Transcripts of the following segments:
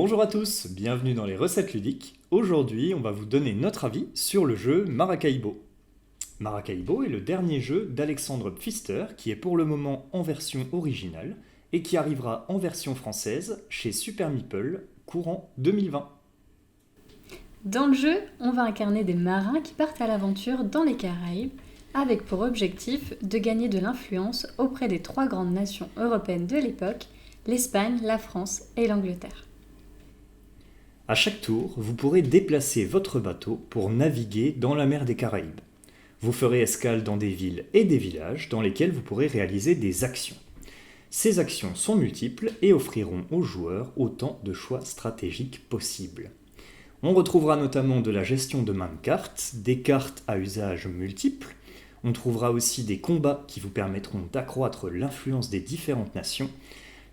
Bonjour à tous, bienvenue dans les recettes ludiques. Aujourd'hui, on va vous donner notre avis sur le jeu Maracaibo. Maracaibo est le dernier jeu d'Alexandre Pfister qui est pour le moment en version originale et qui arrivera en version française chez Super Meeple courant 2020. Dans le jeu, on va incarner des marins qui partent à l'aventure dans les Caraïbes avec pour objectif de gagner de l'influence auprès des trois grandes nations européennes de l'époque, l'Espagne, la France et l'Angleterre. À chaque tour, vous pourrez déplacer votre bateau pour naviguer dans la mer des Caraïbes. Vous ferez escale dans des villes et des villages dans lesquels vous pourrez réaliser des actions. Ces actions sont multiples et offriront aux joueurs autant de choix stratégiques possibles. On retrouvera notamment de la gestion de main de cartes, des cartes à usage multiple. On trouvera aussi des combats qui vous permettront d'accroître l'influence des différentes nations,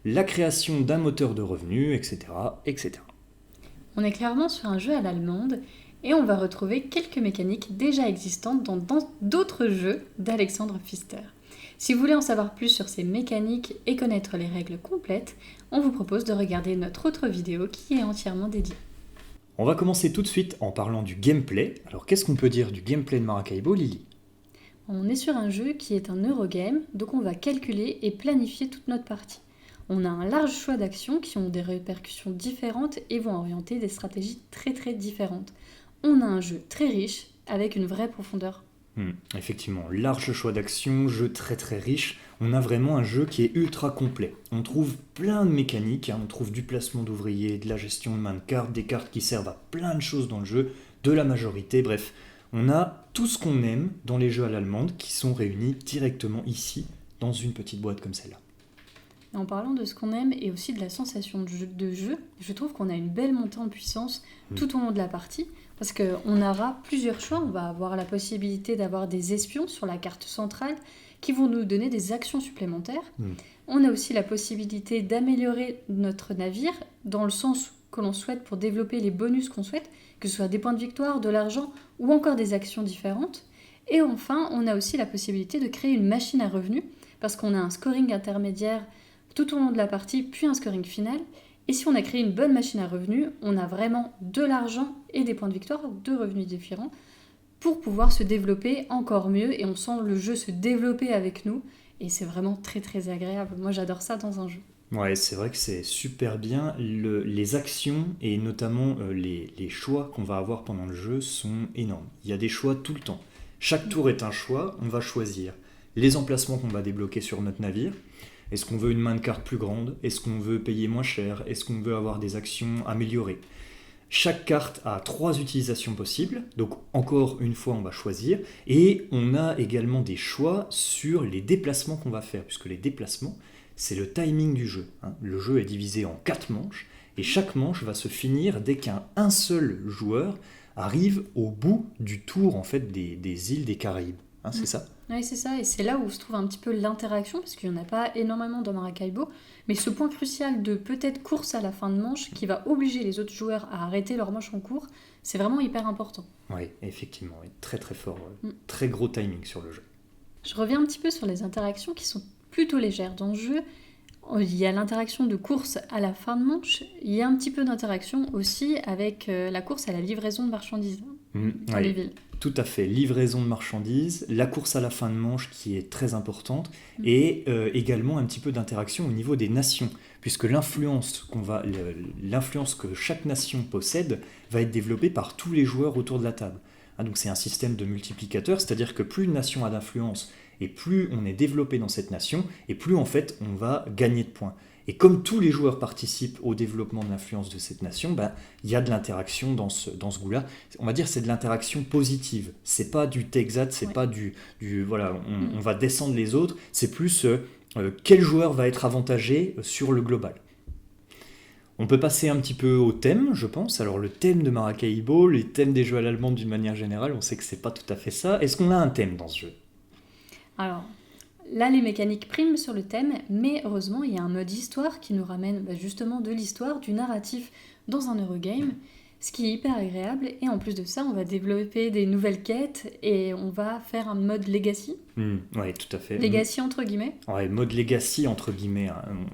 la création d'un moteur de revenus, etc., etc. On est clairement sur un jeu à l'allemande et on va retrouver quelques mécaniques déjà existantes dans d'autres jeux d'Alexandre Pfister. Si vous voulez en savoir plus sur ces mécaniques et connaître les règles complètes, on vous propose de regarder notre autre vidéo qui est entièrement dédiée. On va commencer tout de suite en parlant du gameplay. Alors qu'est-ce qu'on peut dire du gameplay de Maracaibo, Lily ? On est sur un jeu qui est un Eurogame, donc on va calculer et planifier toute notre partie. On a un large choix d'actions qui ont des répercussions différentes et vont orienter des stratégies très différentes. On a un jeu très riche avec une vraie profondeur. Effectivement, large choix d'actions, jeu très riche. On a vraiment un jeu qui est ultra complet. On trouve plein de mécaniques, on trouve du placement d'ouvriers, de la gestion de main de cartes, des cartes qui servent à plein de choses dans le jeu, de la majorité, bref. On a tout ce qu'on aime dans les jeux à l'allemande qui sont réunis directement ici, dans une petite boîte comme celle-là. En parlant de ce qu'on aime et aussi de la sensation de jeu, je trouve qu'on a une belle montée en puissance tout au long de la partie, parce qu'on aura plusieurs choix. On va avoir la possibilité d'avoir des espions sur la carte centrale qui vont nous donner des actions supplémentaires. On a aussi la possibilité d'améliorer notre navire dans le sens que l'on souhaite pour développer les bonus qu'on souhaite, que ce soit des points de victoire, de l'argent ou encore des actions différentes. Et enfin, on a aussi la possibilité de créer une machine à revenus, parce qu'on a un scoring intermédiaire tout au long de la partie, puis un scoring final. Et si on a créé une bonne machine à revenus, on a vraiment de l'argent et des points de victoire, deux revenus différents, pour pouvoir se développer encore mieux. Et on sent le jeu se développer avec nous. Et c'est vraiment très agréable. Moi, j'adore ça dans un jeu. Ouais, c'est vrai que c'est super bien. Les actions et notamment les choix qu'on va avoir pendant le jeu sont énormes. Il y a des choix tout le temps. Chaque tour est un choix. On va choisir les emplacements qu'on va débloquer sur notre navire. Est-ce qu'on veut une main de carte plus grande ? Est-ce qu'on veut payer moins cher ? Est-ce qu'on veut avoir des actions améliorées ? Chaque carte a 3 utilisations possibles, donc encore une fois on va choisir, et on a également des choix sur les déplacements qu'on va faire, puisque les déplacements, c'est le timing du jeu. Le jeu est divisé en 4 manches, et chaque manche va se finir dès qu'un seul joueur arrive au bout du tour en fait, des îles des Caraïbes. C'est ça ? Oui, c'est ça, et c'est là où se trouve un petit peu l'interaction, parce qu'il n'y en a pas énormément dans Maracaibo, mais ce point crucial de peut-être course à la fin de manche qui va obliger les autres joueurs à arrêter leur manche en cours, c'est vraiment hyper important. Oui, effectivement, très fort, très gros timing sur le jeu. Je reviens un petit peu sur les interactions qui sont plutôt légères dans le jeu. Il y a l'interaction de course à la fin de manche, il y a un petit peu d'interaction aussi avec la course à la livraison de marchandises dans les villes. Tout à fait, livraison de marchandises, la course à la fin de manche qui est très importante, et également un petit peu d'interaction au niveau des nations, puisque l'influence que chaque nation possède va être développée par tous les joueurs autour de la table. Donc c'est un système de multiplicateur, c'est-à-dire que plus une nation a d'influence, et plus on est développé dans cette nation, et plus en fait on va gagner de points. Et comme tous les joueurs participent au développement de l'influence de cette nation, il y a de l'interaction dans ce goût-là. On va dire que c'est de l'interaction positive. C'est pas du Texat, c'est pas on va descendre les autres. C'est plus quel joueur va être avantagé sur le global. On peut passer un petit peu au thème, je pense. Alors le thème de Maracaibo, les thèmes des jeux à l'allemande d'une manière générale, on sait que c'est pas tout à fait ça. Est-ce qu'on a un thème dans ce jeu ? Alors, là, les mécaniques priment sur le thème, mais heureusement, il y a un mode histoire qui nous ramène justement de l'histoire, du narratif dans un Eurogame. ce qui est hyper agréable. Et en plus de ça, on va développer des nouvelles quêtes et on va faire un mode legacy. Oui, tout à fait. Legacy entre guillemets. Ouais, mode legacy entre guillemets.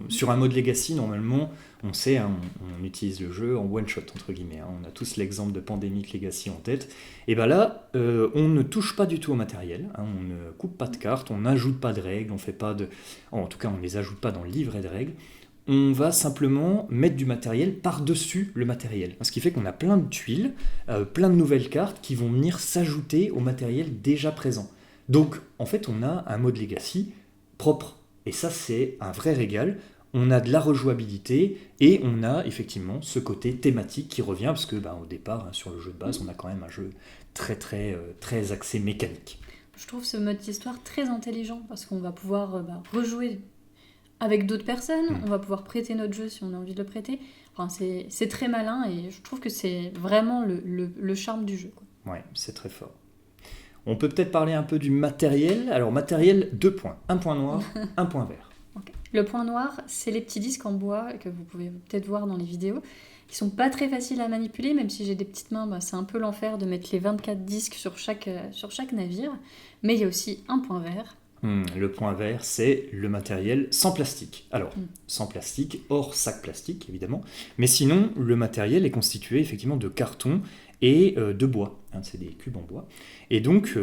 Sur un mode legacy, normalement, on sait, on utilise le jeu en one shot entre guillemets. On a tous l'exemple de Pandemic Legacy en tête. Et bien là, on ne touche pas du tout au matériel. On ne coupe pas de cartes, on n'ajoute pas de règles, on fait pas de, en tout cas, on ne les ajoute pas dans le livret de règles. On va simplement mettre du matériel par-dessus le matériel. Ce qui fait qu'on a plein de tuiles, plein de nouvelles cartes qui vont venir s'ajouter au matériel déjà présent. Donc, en fait, on a un mode legacy propre. Et ça, c'est un vrai régal. On a de la rejouabilité et on a effectivement ce côté thématique qui revient, parce que au départ, sur le jeu de base, on a quand même un jeu très axé mécanique. Je trouve ce mode histoire très intelligent, parce qu'on va pouvoir rejouer avec d'autres personnes, on va pouvoir prêter notre jeu si on a envie de le prêter. Enfin, c'est très malin et je trouve que c'est vraiment le charme du jeu, quoi. Ouais, c'est très fort. On peut peut-être parler un peu du matériel. Alors matériel, 2 points. Un point noir, un point vert. Okay. Le point noir, c'est les petits disques en bois que vous pouvez peut-être voir dans les vidéos. Ils sont pas très faciles à manipuler, même si j'ai des petites mains, c'est un peu l'enfer de mettre les 24 disques sur chaque navire. Mais il y a aussi un point vert. Le point vert, c'est le matériel sans plastique. Alors, sans plastique, hors sac plastique, évidemment. Mais sinon, le matériel est constitué effectivement de carton et de bois. C'est des cubes en bois. Et donc,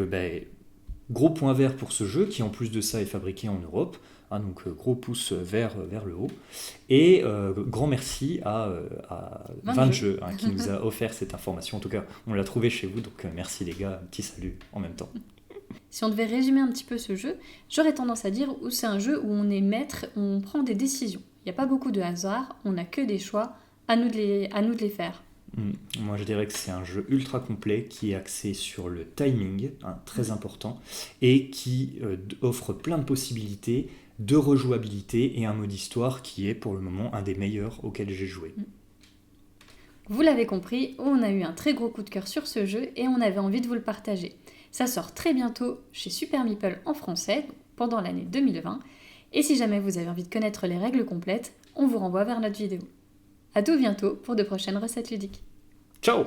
gros point vert pour ce jeu, qui en plus de ça est fabriqué en Europe. Donc, gros pouce vers le haut. Et grand merci à 20 jeux qui nous a offert cette information. En tout cas, on l'a trouvé chez vous. Donc, merci les gars. Un petit salut en même temps. Si on devait résumer un petit peu ce jeu, j'aurais tendance à dire que c'est un jeu où on est maître, où on prend des décisions. Il n'y a pas beaucoup de hasard, on n'a que des choix, à nous de les faire. Moi je dirais que c'est un jeu ultra complet qui est axé sur le timing, très important, et qui offre plein de possibilités de rejouabilité et un mode histoire qui est pour le moment un des meilleurs auxquels j'ai joué. Vous l'avez compris, on a eu un très gros coup de cœur sur ce jeu et on avait envie de vous le partager. Ça sort très bientôt chez Super Meeple en français, pendant l'année 2020. Et si jamais vous avez envie de connaître les règles complètes, on vous renvoie vers notre vidéo. À tout bientôt pour de prochaines recettes ludiques. Ciao!